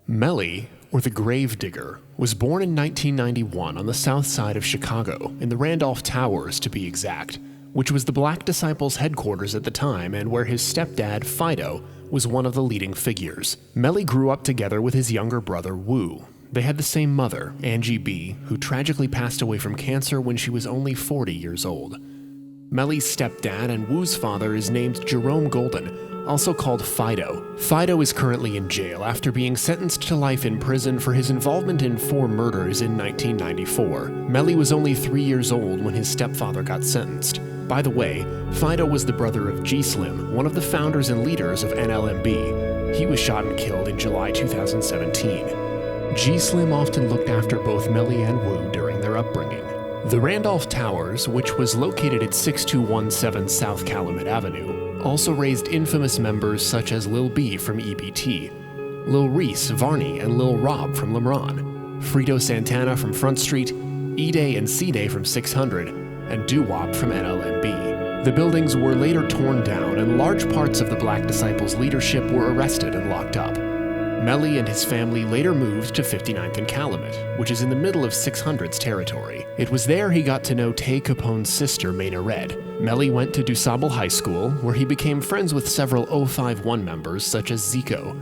Melly, or the Gravedigger, was born in 1991 on the south side of Chicago, in the Randolph Towers to be exact, which was the Black Disciples' headquarters at the time and where his stepdad, Fido, was one of the leading figures. Melly grew up together with his younger brother, Wu. They had the same mother, Angie B., who tragically passed away from cancer when she was only 40 years old. Melly's stepdad and Wu's father is named Jerome Golden, also called Fido. Fido is currently in jail after being sentenced to life in prison for his involvement in 4 murders in 1994. Melly was only 3 years old when his stepfather got sentenced. By the way, Fido was the brother of G-Slim, one of the founders and leaders of NLMB. He was shot and killed in July 2017. G-Slim often looked after both Melly and Wu during their upbringing. The Randolph Towers, which was located at 6217 South Calumet Avenue, also raised infamous members such as Lil B from EBT, Lil Reese, Varney, and Lil Rob from Lemron, Frito Santana from Front Street, E-Day and C-Day from 600, and Doo-Wop from NLMB. The buildings were later torn down and large parts of the Black Disciples' leadership were arrested and locked up. Melly and his family later moved to 59th and Calumet, which is in the middle of 600's territory. It was there he got to know Tay Capone's sister, Maina Red. Melly went to DuSable High School, where he became friends with several 051 members such as Zico.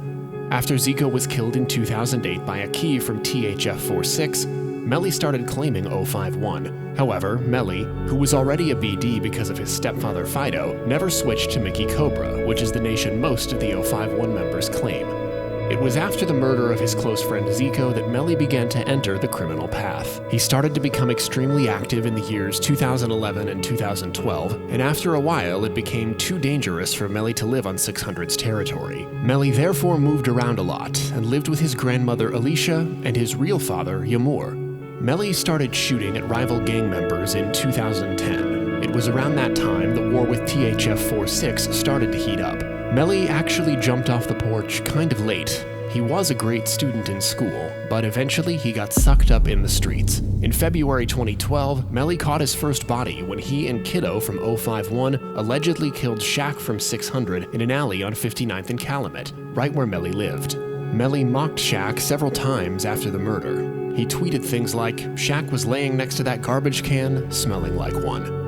After Zico was killed in 2008 by a key from THF 46, Melly started claiming 051. However, Melly, who was already a BD because of his stepfather Fido, never switched to Mickey Cobra, which is the nation most of the 051 members claim. It was after the murder of his close friend Zico that Melly began to enter the criminal path. He started to become extremely active in the years 2011 and 2012, and after a while it became too dangerous for Melly to live on 600's territory. Melly therefore moved around a lot and lived with his grandmother Alicia and his real father Yamur. Melly started shooting at rival gang members in 2010. It was around that time the war with THF 46 started to heat up. Melly actually jumped off the porch kind of late. He was a great student in school, but eventually he got sucked up in the streets. In February 2012, Melly caught his first body when he and Kiddo from 051 allegedly killed Shaq from 600 in an alley on 59th and Calumet, right where Melly lived. Melly mocked Shaq several times after the murder. He tweeted things like, "Shaq was laying next to that garbage can, smelling like one."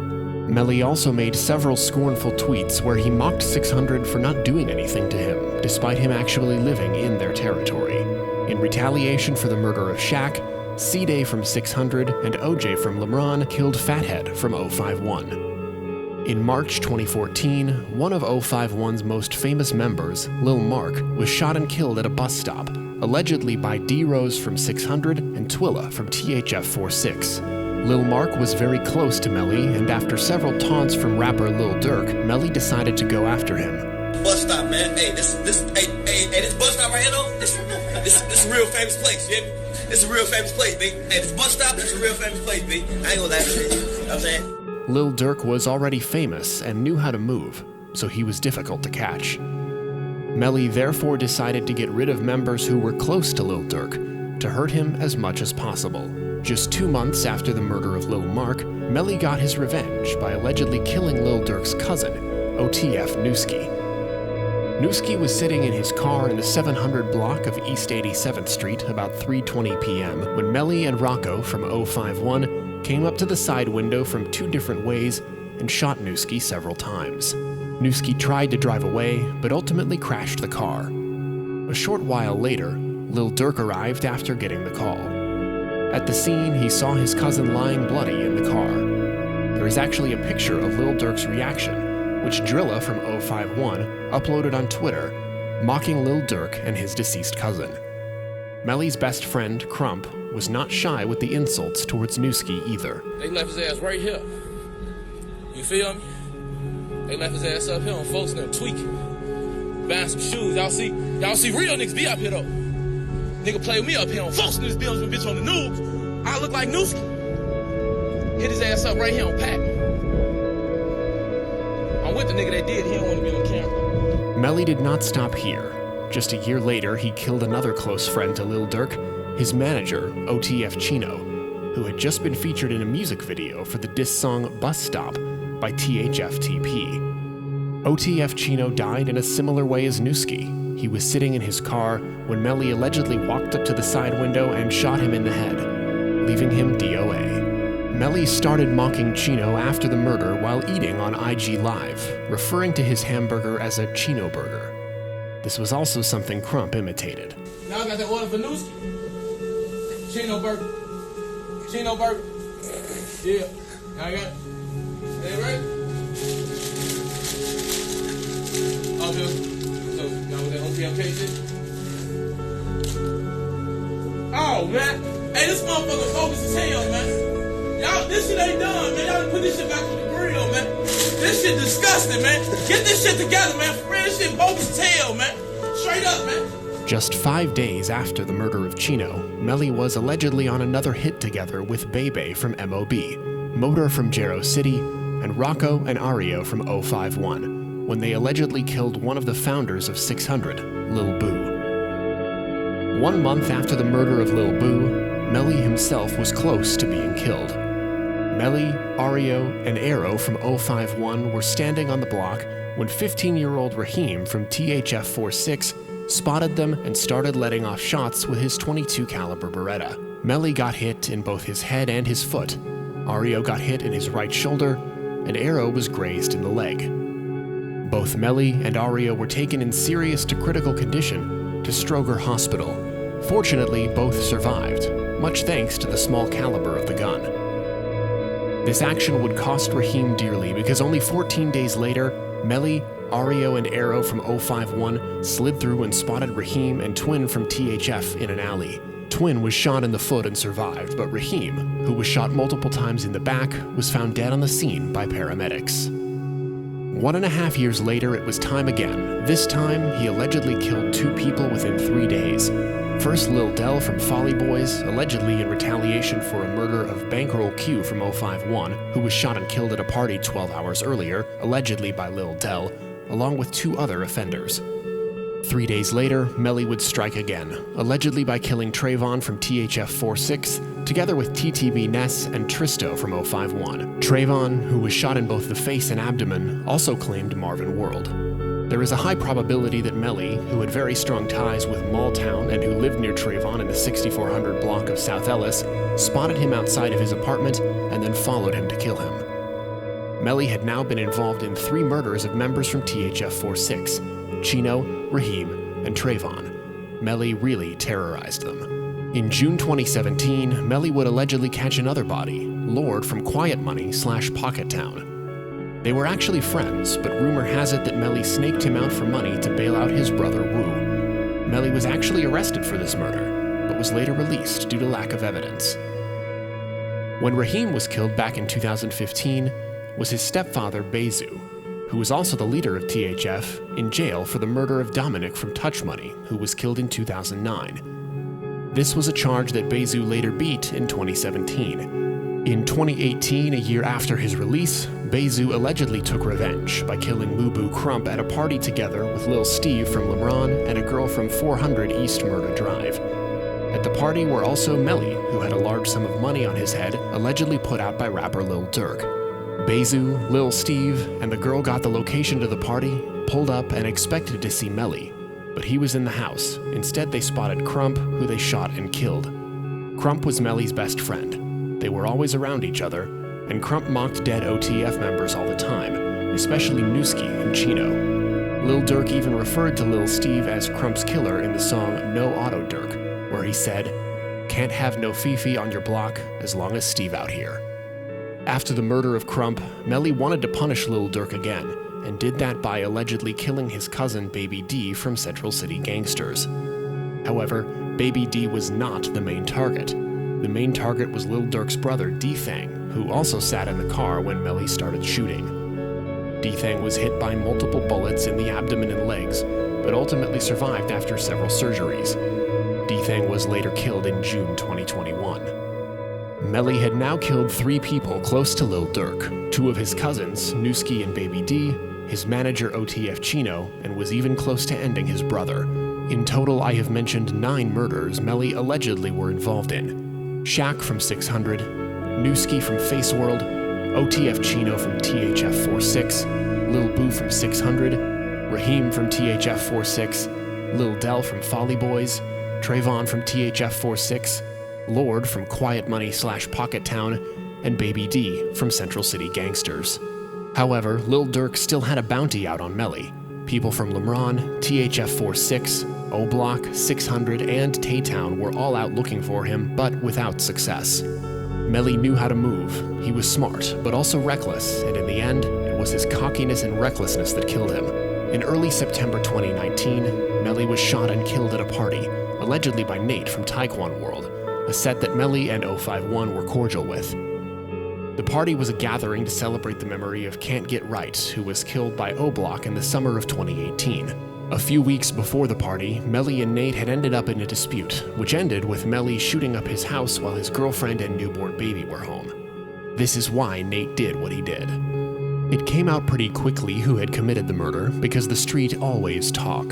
Melly also made several scornful tweets where he mocked 600 for not doing anything to him, despite him actually living in their territory. In retaliation for the murder of Shaq, C-Day from 600 and OJ from Lemron killed Fathead from 051. In March 2014, one of 051's most famous members, Lil Mark, was shot and killed at a bus stop, allegedly by D-Rose from 600 and Twilla from THF 46. Lil Mark was very close to Melly, and after several taunts from rapper Lil Durk, Melly decided to go after him. Bus stop, man. Hey, this bus stop right here, though. This a real famous place. You hear me? This is a real famous place, B. Hey, this bus stop, this is a real famous place, B. I ain't gonna lie to you. You know what I'm saying? Lil Durk was already famous and knew how to move, so he was difficult to catch. Melly therefore decided to get rid of members who were close to Lil Durk, to hurt him as much as possible. Just 2 months after the murder of Lil Mark, Melly got his revenge by allegedly killing Lil Durk's cousin, OTF Newski. Newski was sitting in his car in the 700 block of East 87th Street about 3:20 p.m. when Melly and Rocco from 051 came up to the side window from 2 different ways and shot Newski several times. Newski tried to drive away, but ultimately crashed the car. A short while later, Lil Durk arrived after getting the call. At the scene, he saw his cousin lying bloody in the car. There is actually a picture of Lil Durk's reaction, which Drilla from 051 uploaded on Twitter, mocking Lil Durk and his deceased cousin. Melly's best friend, Crump, was not shy with the insults towards Newski either. They left his ass right here. You feel me? They left his ass up here on folks and them tweaking. Buying some shoes. Y'all see real niggas be up here though. Nigga play with me up here on folks and this bitch on the news. I look like Newski. Hit his ass up right here on Pat. I'm with the nigga that did. He don't want to be on camera. Melly did not stop here. Just a year later, he killed another close friend to Lil Durk, his manager, OTF Chino, who had just been featured in a music video for the diss song Bus Stop by THF TP. OTF Chino died in a similar way as Newski, he was sitting in his car when Mellie allegedly walked up to the side window and shot him in the head, leaving him DOA. Mellie started mocking Chino after the murder while eating on IG Live, referring to his hamburger as a Chino burger. This was also something Crump imitated. Now I got that order for Nooski. Chino burger. Chino burger. Yeah. Now I got it. That right? Oh, good. So, now with that OTMK shit? Oh, man. Hey, this motherfucker bogus as hell, man. Y'all, this shit ain't done, man. Y'all done put this shit back on the grill, man. This shit disgusting, man. Get this shit together, man. For real, this shit bogus as hell, man. Straight up, man. Just 5 days after the murder of Chino, Mellie was allegedly on another hit together with Bebe from MOB, Motor from Jero City, and Rocco and Ario from 051, when they allegedly killed one of the founders of 600, Lil Boo. 1 month after the murder of Lil Boo, Mellie himself was close to being killed. Mellie, Ario, and Aero from 051 were standing on the block when 15-year-old Raheem from THF 46 spotted them and started letting off shots with his .22 caliber Beretta. Mellie got hit in both his head and his foot. Ario got hit in his right shoulder, and Aero was grazed in the leg. Both Mellie and Ario were taken in serious to critical condition to Stroger Hospital. Fortunately, both survived, much thanks to the small caliber of the gun. This action would cost Raheem dearly because only 14 days later, Mellie, Ario, and Aero from 051 slid through and spotted Raheem and Twin from THF in an alley. Twin was shot in the foot and survived, but Raheem, who was shot multiple times in the back, was found dead on the scene by paramedics. 1.5 years later, it was time again. This time, he allegedly killed 2 people within 3 days. First, Lil Del from Folly Boys, allegedly in retaliation for a murder of Bankroll Q from 051, who was shot and killed at a party 12 hours earlier, allegedly by Lil Del, along with 2 other offenders. 3 days later, Mellie would strike again, allegedly by killing Trayvon from THF 46, together with TTB Ness and Tristo from 051. Trayvon, who was shot in both the face and abdomen, also claimed Marvin World. There is a high probability that Mellie, who had very strong ties with Malltown and who lived near Trayvon in the 6400 block of South Ellis, spotted him outside of his apartment and then followed him to kill him. Mellie had now been involved in 3 murders of members from THF 46, Chino, Raheem, and Trayvon. Mellie really terrorized them. In June 2017, Mellie would allegedly catch another body, Lord from Quiet Money / Pocket Town. They were actually friends, but rumor has it that Mellie snaked him out for money to bail out his brother Wu. Mellie was actually arrested for this murder, but was later released due to lack of evidence. When Raheem was killed back in 2015, was his stepfather Bezu, who was also the leader of THF, in jail for the murder of Dominic from Touch Money, who was killed in 2009. This was a charge that Bezu later beat in 2017. In 2018, a year after his release, Bezu allegedly took revenge by killing Mubu Crump at a party together with Lil Steve from LeBron and a girl from 400 East Murder Drive. At the party were also Melly, who had a large sum of money on his head, allegedly put out by rapper Lil Durk. Bezu, Lil Steve, and the girl got the location to the party, pulled up, and expected to see Melly, but he was in the house. Instead, they spotted Crump, who they shot and killed. Crump was Melly's best friend. They were always around each other, and Crump mocked dead OTF members all the time, especially Nooski and Chino. Lil Durk even referred to Lil Steve as Crump's killer in the song No Auto Durk, where he said, "Can't have no Fifi on your block as long as Steve out here." After the murder of Crump, Mellie wanted to punish Lil Durk again, and did that by allegedly killing his cousin Baby D from Central City Gangsters. However, Baby D was not the main target. The main target was Lil Durk's brother, D-Thang, who also sat in the car when Mellie started shooting. D-Thang was hit by multiple bullets in the abdomen and legs, but ultimately survived after several surgeries. D-Thang was later killed in June 2021. Mellie had now killed 3 people close to Lil Durk, 2 of his cousins, Nooski and Baby D, his manager OTF Chino, and was even close to ending his brother. In total, I have mentioned 9 murders Mellie allegedly were involved in. Shaq from 600, Nooski from Face World, OTF Chino from THF 46, Lil Boo from 600, Raheem from THF 46, Lil Del from Folly Boys, Trayvon from THF 46, Lord from Quiet Money / Pocket Town, and Baby D from Central City Gangsters. However, Lil Durk still had a bounty out on Melly. People from Lemron, THF 46, O Block, 600, and Taytown were all out looking for him, but without success. Melly knew how to move. He was smart, but also reckless, and in the end, it was his cockiness and recklessness that killed him. In early September 2019, Melly was shot and killed at a party, allegedly by Nate from Taekwon World, a set that Melly and 051 were cordial with. The party was a gathering to celebrate the memory of Can't Get Right, who was killed by O Block in the summer of 2018. A few weeks before the party, Melly and Nate had ended up in a dispute, which ended with Melly shooting up his house while his girlfriend and newborn baby were home. This is why Nate did what he did. It came out pretty quickly who had committed the murder, because the street always talk.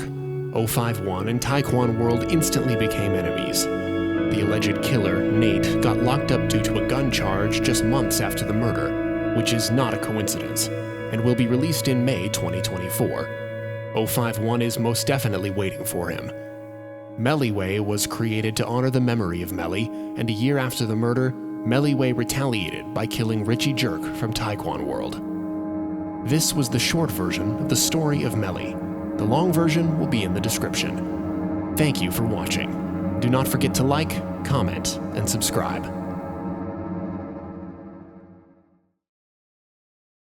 051 and Taekwon World instantly became enemies. The alleged killer, Nate, got locked up due to a gun charge just months after the murder, which is not a coincidence, and will be released in May 2024. 051 is most definitely waiting for him. Mellie Way was created to honor the memory of Melly, and a year after the murder, Mellie Way retaliated by killing Richie Jerk from Taekwon World. This was the short version of the story of Melly. The long version will be in the description. Thank you for watching. Do not forget to like, comment, and subscribe.